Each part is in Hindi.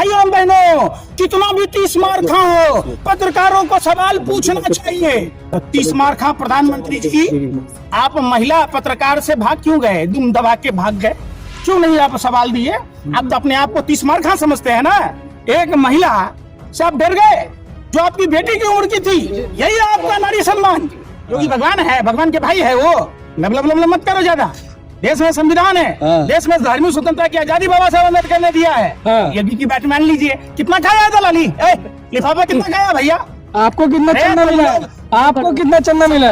भाइयों बहनों, कितना भी 30 मार खा हो, पत्रकारों को सवाल पूछना चाहिए। 30 मार खा प्रधानमंत्री जी, आप महिला पत्रकार से भाग क्यों गए? दुम दबा के भाग गए, क्यों नहीं आप सवाल दिए? आप तो अपने आप को 30 मार खा समझते हैं ना। एक महिला से आप डर गए जो आपकी बेटी की उम्र की थी। यही आपका नारी सम्मान। योगी भगवान है, भगवान के भाई है वो। लब लब लब लब मत करो ज्यादा। देश में संविधान है, देश में धार्मिक स्वतंत्रता की आजादी बाबा साहब अम्बेडकर ने दिया है। ये भी की बात मान लीजिए। कितना खाया था लाली? लिफाफा कितना खाया भैया? आपको कितना चंदा मिला? आपको कितना चंदा मिला?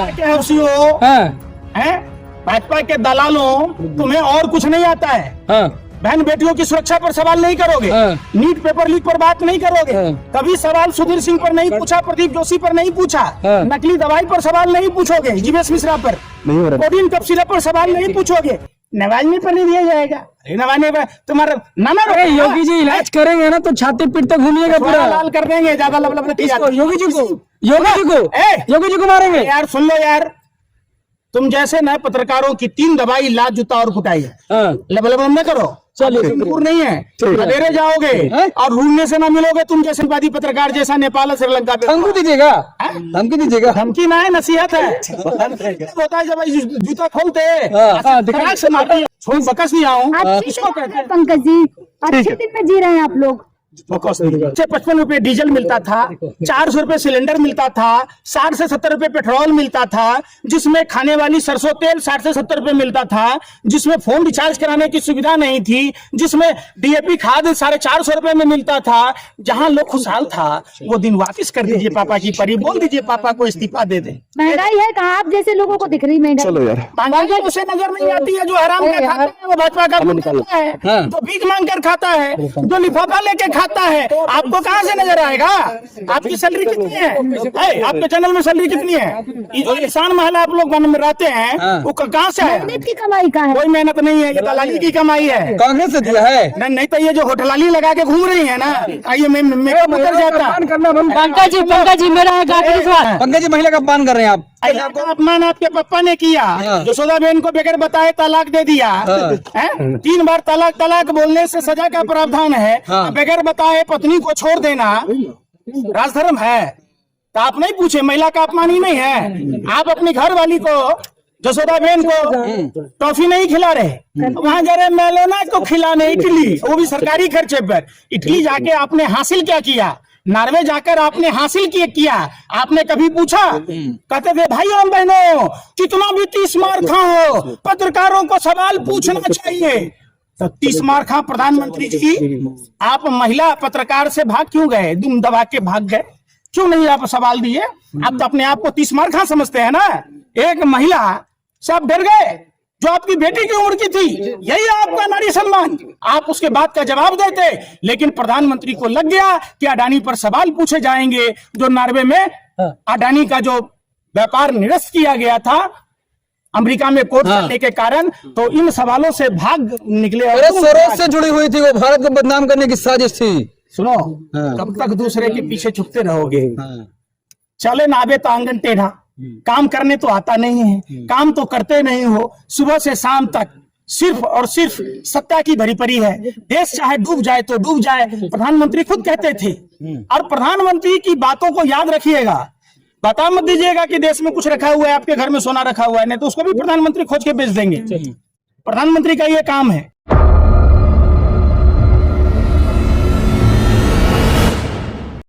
भाजपा के दलालों, तुम्हें और कुछ नहीं आता है। बहन बेटियों की सुरक्षा पर सवाल नहीं करोगे, नीट पेपर लीक पर बात नहीं करोगे, कभी सवाल सुधीर सिंह पर नहीं पूछा, प्रदीप जोशी पर नहीं पूछा, नकली दवाई पर सवाल नहीं पूछोगे, जीवेश मिश्रा पर, प्रोटीन कप सिरप पर सवाल नहीं पूछोगे, नवाजनी पर नहीं दिया जाएगा। नवाजनी पर तुम्हारा नाना योगी जी इलाज करेंगे ना तो छाती पीटते घूमिएगा, पूरा लाल कर देंगे। ज्यादा लब योगी जी को मारेंगे। यार सुन लो यार, तुम जैसे नए पत्रकारों की 3 दवाई लात जूता और कुटाई है। लब लब न करो, दूर नहीं है, अंधेरे जाओगे और ढूंढने से ना मिलोगे। तुम जैसे वादी पत्रकार जैसा नेपाल श्रीलंका पे धमकी दीजिएगा, धमकी दीजिएगा। धमकी ना है, नसीहत है। होता है जब जूता खोलते बकस नहीं आऊँ। पंकज जी अच्छे दिन में जी रहे हैं आप लोग। 55 रुपए डीजल मिलता था, 400 रुपए सिलेंडर मिलता था, 60 से 70 रुपए पेट्रोल मिलता था, जिसमें खाने वाली सरसों तेल 60 से 70 रुपए मिलता था, जिसमें फोन रिचार्ज कराने की सुविधा नहीं थी, जिसमें डीएपी खाद 450 रुपए में मिलता था। जहां लोग खुशहाल था वो दिन वापिस कर दीजिए पापा की परी, बोल दीजिए पापा को इस्तीफा दे दे। महंगाई है कहाँ आप जैसे लोगों को दिख रही महंगाई? चलो यार, महंगाई उसे नजर नहीं आती है। जो हराम का खाता है वो भाजपा का खाता है, जो भीख मांग कर खाता है, जो लिफाफा लेके खाता है, आपको कहाँ से नजर आएगा? आपकी सैलरी कितनी है? आपके चैनल में सैलरी कितनी है? ये जो किसान महिला आप लोग वन में रहते हैं वो कहाँ से है? मेहनत की कमाई का है। कोई मेहनत नहीं है, ये दलाली की कमाई है। कांग्रेस से दिया है। नहीं तो ये जो होटलाली लगा के घूम रही है ना, आइए मेरा मुकर जाता। पंकज जी मेरा पंकज जी महिला का अपमान कर रहे हैं आप। अपमान आपके पापा ने किया, यशोदा बहन को बगैर बताए तलाक दे दिया। 3 बार तलाक बोलने से सजा का प्रावधान है। बगैर बताए पत्नी को छोड़ देना राजधर्म है। तो आप नहीं पूछे, महिला का अपमान ही नहीं है। आप अपनी घर वाली को, यशोदा बहन को टॉफी नहीं खिला रहे, वहां जा रहे मेलोना को खिलाने इटली, वो भी सरकारी खर्चे पर। इटली जाके आपने हासिल क्या किया? नॉर्वे जाकर आपने हासिल किया? आपने कभी पूछा? कहते थे भाइयों बहनों, कितना भी 30 मार खा हो, पत्रकारों को सवाल पूछना चाहिए। तो 30 मार खा प्रधानमंत्री जी, आप महिला पत्रकार से भाग क्यों गए? दुम दबा के भाग गए, क्यों नहीं आप सवाल दिए? आप तो अपने आप को 30 मार खा समझते हैं ना। एक महिला से आप डर गए जो आपकी बेटी की उम्र की थी। यही आपका नारी सम्मान। आप उसके बाद का जवाब देते, लेकिन प्रधानमंत्री को लग गया कि अडानी पर सवाल पूछे जाएंगे। जो नॉर्वे में अडानी का जो व्यापार निरस्त किया गया था अमेरिका में कोर्ट करने के कारण, तो इन सवालों से भाग निकले। सरोज से जुड़ी हुई थी, वो भारत को बदनाम करने की साजिश थी। सुनो, कब तक दूसरे के पीछे छुपते रहोगे? चले नाबे तो आंगन टेढ़ा, काम करने तो आता नहीं है, काम तो करते नहीं हो। सुबह से शाम तक सिर्फ और सिर्फ सत्ता की भरी पड़ी है। देश चाहे डूब जाए तो डूब जाए, प्रधानमंत्री खुद कहते थे। और प्रधानमंत्री की बातों को याद रखिएगा। बता मत दीजिएगा कि देश में कुछ रखा हुआ है, आपके घर में सोना रखा हुआ है, नहीं तो उसको भी प्रधानमंत्री खोज के बेच देंगे। प्रधानमंत्री का ये काम है।